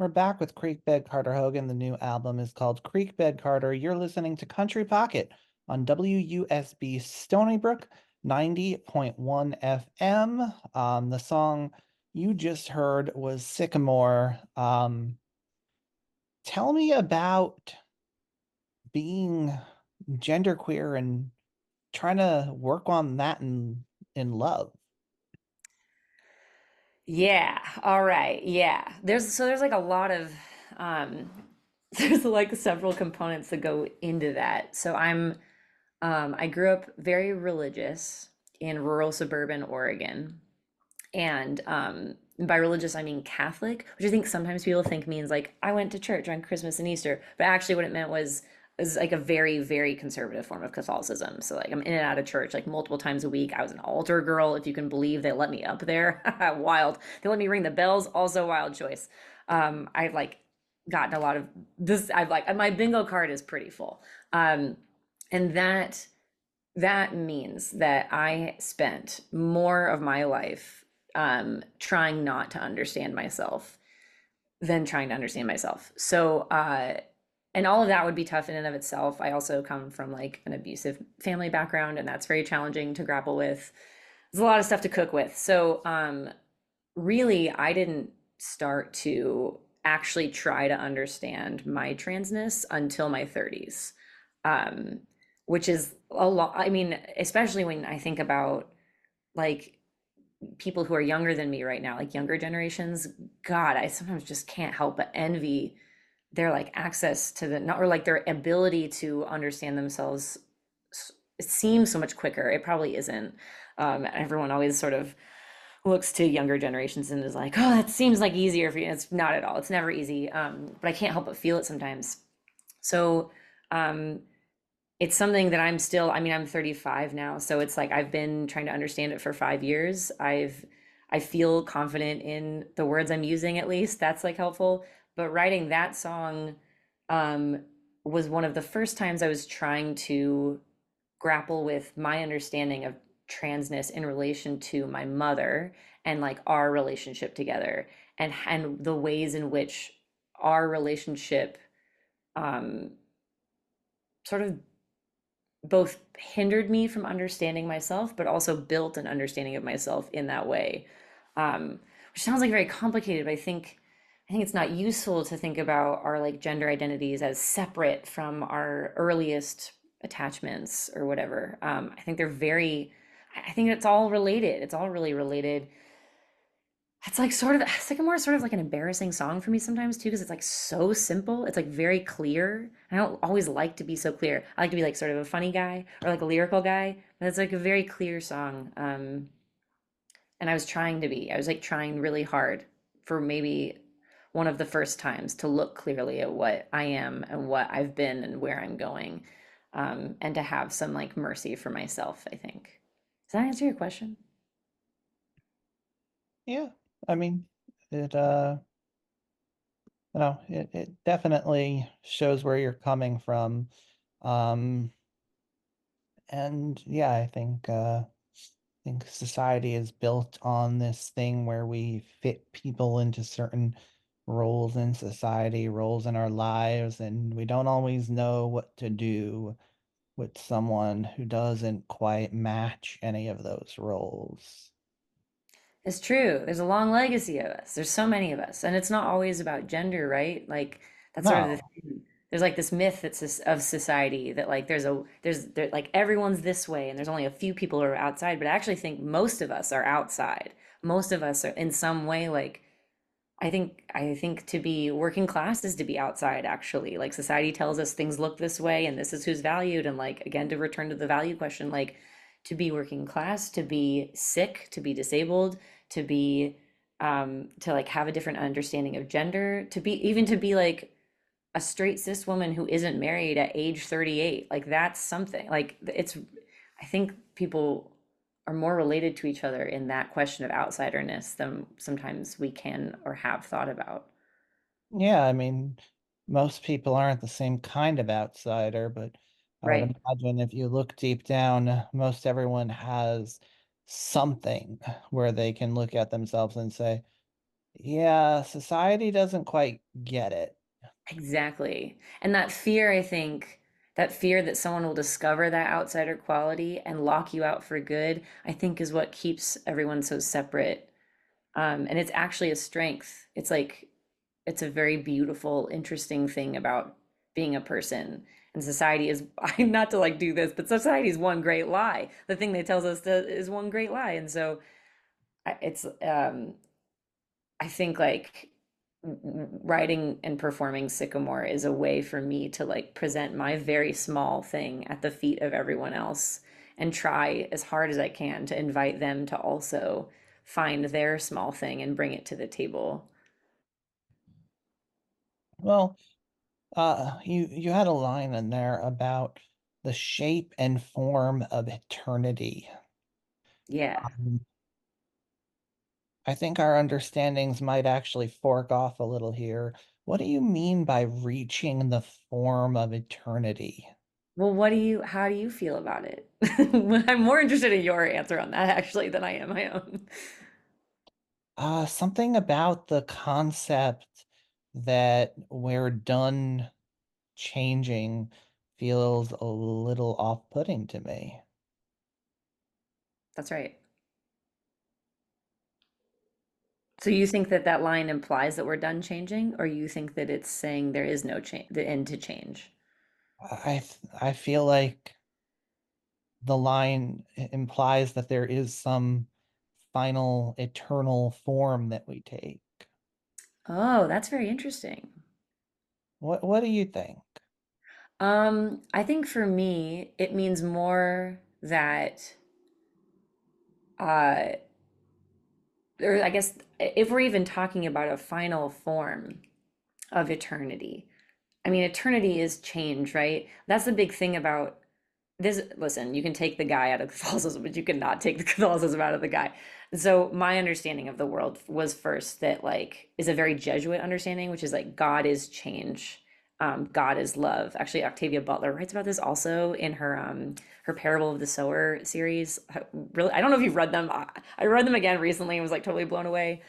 We're back with Creekbed Carter Hogan. The new album is called Creekbed Carter. You're listening to Country Pocket on WUSB Stony Brook 90.1 FM. The song you just heard was Sycamore. Tell me about being genderqueer and trying to work on that in love. Yeah. All right. Yeah. There's like a lot of um there's like several components that go into that. I grew up very religious in rural suburban Oregon. And by religious I mean Catholic, which I think sometimes people think means like I went to church on Christmas and Easter, but actually what it meant was like a very, very conservative form of Catholicism. So like I'm in and out of church like multiple times a week. I was an altar girl, if you can believe they let me up there. Wild. They let me ring the bells, also wild choice. I've like gotten a lot of this. I've like my bingo card is pretty full. And that means that I spent more of my life trying not to understand myself than trying to understand myself. And all of that would be tough in and of itself. I also come from like an abusive family background, and that's very challenging to grapple with. There's a lot of stuff to cook with. Really, I didn't start to actually try to understand my transness until my 30s, um, which is a lot. I mean, especially when I think about like people who are younger than me right now, like younger generations, God, I sometimes just can't help but envy their like access to the, not, or like their ability to understand themselves. It seems so much quicker. It probably isn't. Everyone always sort of looks to younger generations and is like, oh, that seems like easier for you. It's not at all. It's never easy. But I can't help but feel it sometimes. So um, it's something that I'm still, I mean, I'm 35 now, so it's like I've been trying to understand it for 5 years. I feel confident in the words I'm using, at least. That's like helpful. But writing that song um, was one of the first times I was trying to grapple with my understanding of transness in relation to my mother and like our relationship together and the ways in which our relationship um, sort of both hindered me from understanding myself, but also built an understanding of myself in that way. Which sounds like very complicated, but I think it's not useful to think about our like gender identities as separate from our earliest attachments or whatever. I think it's all related. It's all really related. It's like sort of Sycamore is sort of like an embarrassing song for me sometimes too, because it's like so simple. It's like very clear. I don't always like to be so clear. I like to be like sort of a funny guy or like a lyrical guy, but it's like a very clear song. And I was trying to be. I was like trying really hard for maybe one of the first times to look clearly at what I am and what I've been and where I'm going, and to have some like mercy for myself, I think. Does that answer your question? Yeah, I mean, it it definitely shows where you're coming from. Um, and yeah, I think society is built on this thing where we fit people into certain roles in society, roles in our lives, and we don't always know what to do with someone who doesn't quite match any of those roles. It's true. There's a long legacy of us. There's so many of us, and it's not always about gender, right? Like that's sort of the No. thing. There's like this myth that's of society that like there like everyone's this way, and there's only a few people who are outside. But I actually think most of us are outside. Most of us are in some way like I think to be working class is to be outside, actually. Like society tells us things look this way and this is who's valued. And like again, to return to the value question, like to be working class, to be sick, to be disabled, to be to like have a different understanding of gender, to be even to be like a straight cis woman who isn't married at age 38. Like that's something. Like it's I think people are more related to each other in that question of outsiderness than sometimes we can or have thought about. Yeah, I mean, most people aren't the same kind of outsider, but I would Right. imagine if you look deep down, most everyone has something where they can look at themselves and say, Yeah, society doesn't quite get it. Exactly. And that fear, I think, that fear that someone will discover that outsider quality and lock you out for good, I think is what keeps everyone so separate. And it's actually a strength. It's like, it's a very beautiful, interesting thing about being a person. And society is, not to like do this, but society is one great lie. The thing they tells us is one great lie. And so it's, I think like writing and performing Sycamore is a way for me to like present my very small thing at the feet of everyone else and try as hard as I can to invite them to also find their small thing and bring it to the table. Well, you had a line in there about the shape and form of eternity. Yeah. Um, I think our understandings might actually fork off a little here. What do you mean by reaching the form of eternity? Well, how do you feel about it? I'm more interested in your answer on that actually than I am my own. Something about the concept that we're done changing feels a little off-putting to me. That's right. So you think that that line implies that we're done changing, or you think that it's saying there is no change, the end to change? I feel like the line implies that there is some final eternal form that we take. Oh, that's very interesting. What do you think? I think for me, it means more that, uh, or I guess if we're even talking about a final form of eternity, I mean, eternity is change, right? That's the big thing about this. Listen, you can take the guy out of Catholicism, but you cannot take the Catholicism out of the guy. And so my understanding of the world was first that like is a very Jesuit understanding, which is like God is change, God is love. Actually, Octavia Butler writes about this also in her Parable of the Sower series. Really, I don't know if you've read them. I read them again recently and was like totally blown away.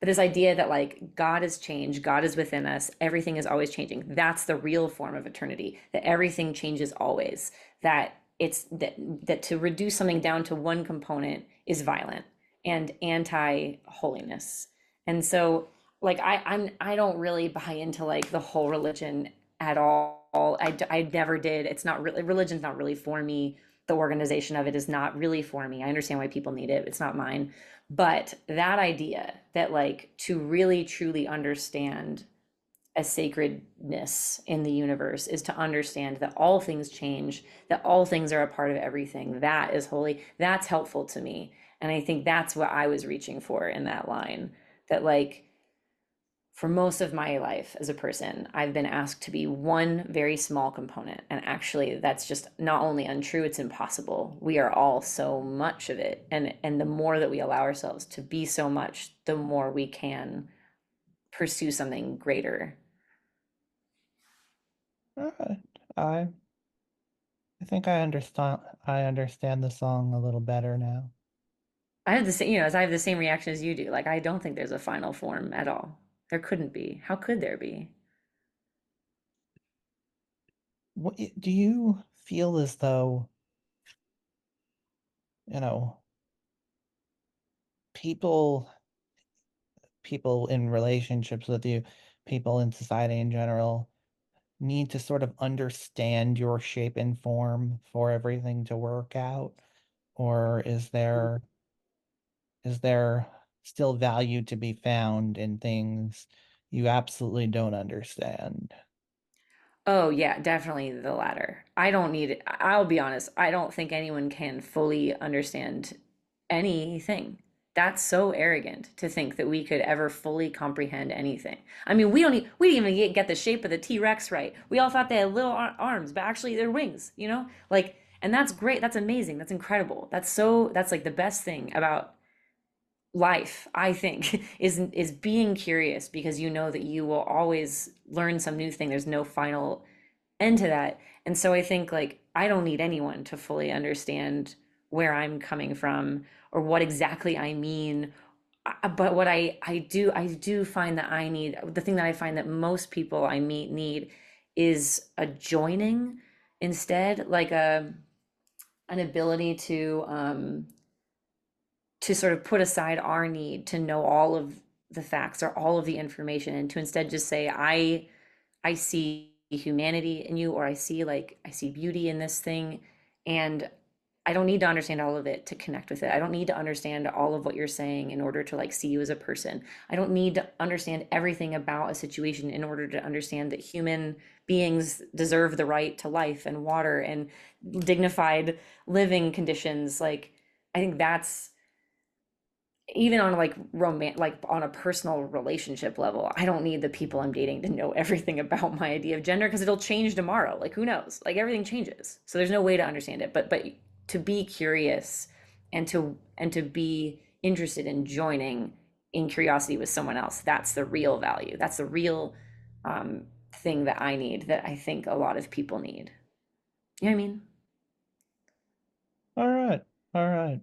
But this idea that like God is change, God is within us, everything is always changing. That's the real form of eternity, that everything changes always. That it's that to reduce something down to one component is violent and anti-holiness. And so like I don't really buy into like the whole religion at all. I never did. It's not really religion's not really for me. The organization of it is not really for me. I understand why people need it. It's not mine. But that idea that like to really truly understand a sacredness in the universe is to understand that all things change, that all things are a part of everything. That is holy. That's helpful to me. And I think that's what I was reaching for in that line. That like for most of my life as a person, I've been asked to be one very small component. And actually, that's just not only untrue, it's impossible. We are all so much of it. And the more that we allow ourselves to be so much, the more we can pursue something greater. All right. I I think I understand the song a little better now. I have the same, as I have the same reaction as you do. Like, I don't think there's a final form at all. There couldn't be. How could there be? Do you feel as though, you know, people people in relationships with you, people in society in general, need to sort of understand your shape and form for everything to work out? Or is there still value to be found in things you absolutely don't understand? Oh, yeah, definitely the latter. I don't need it. I'll be honest, I don't think anyone can fully understand anything. That's so arrogant to think that we could ever fully comprehend anything. I mean, we didn't even get the shape of the T-Rex right. We all thought they had little arms, but actually they're wings, you know? Like, and that's great. That's amazing. That's incredible. That's like the best thing about life, I think, is being curious because you know that you will always learn some new thing. There's no final end to that. And so I think like I don't need anyone to fully understand where I'm coming from or what exactly I mean But what I do find that I need, the thing that I find that most people I meet need is a joining instead, like a an ability to sort of put aside our need to know all of the facts or all of the information, and to instead just say, I see humanity in you, or I see beauty in this thing, and I don't need to understand all of it to connect with it. I don't need to understand all of what you're saying in order to like see you as a person. I don't need to understand everything about a situation in order to understand that human beings deserve the right to life and water and dignified living conditions. Like, I think that's, even on like like on a personal relationship level, I don't need the people I'm dating to know everything about my idea of gender, because it'll change tomorrow. Like, who knows? Like, everything changes. So there's no way to understand it. But to be curious and to be interested in joining in curiosity with someone else, that's the real value. That's the real thing that I need, that I think a lot of people need. You know what I mean? All right. All right.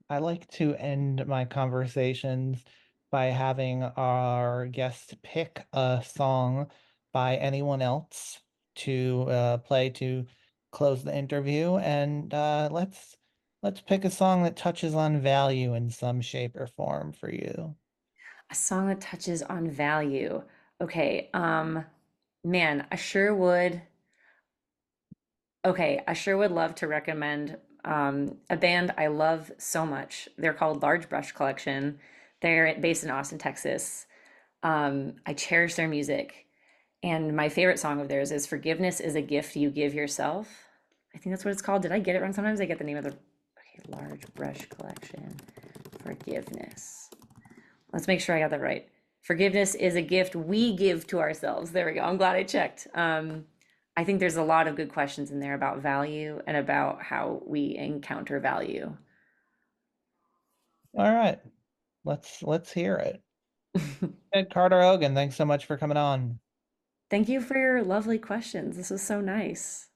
I like to end my conversations by having our guest pick a song by anyone else to play to close the interview, and let's pick a song that touches on value in some shape or form for you. A song that touches on value. Okay, man, I sure would. Okay, I sure would love to recommend a band I love so much. They're called Large Brush Collection. They're based in Austin, Texas. I cherish their music. And my favorite song of theirs is Forgiveness is a Gift You Give Yourself. I think that's what it's called. Did I get it wrong? Sometimes I get the name of the. Okay, Large Brush Collection. Forgiveness. Let's make sure I got that right. Forgiveness is a gift we give to ourselves. There we go. I'm glad I checked. I think there's a lot of good questions in there about value and about how we encounter value. All right, let's hear it. Ed Carter Hogan, thanks so much for coming on. Thank you for your lovely questions. This was so nice.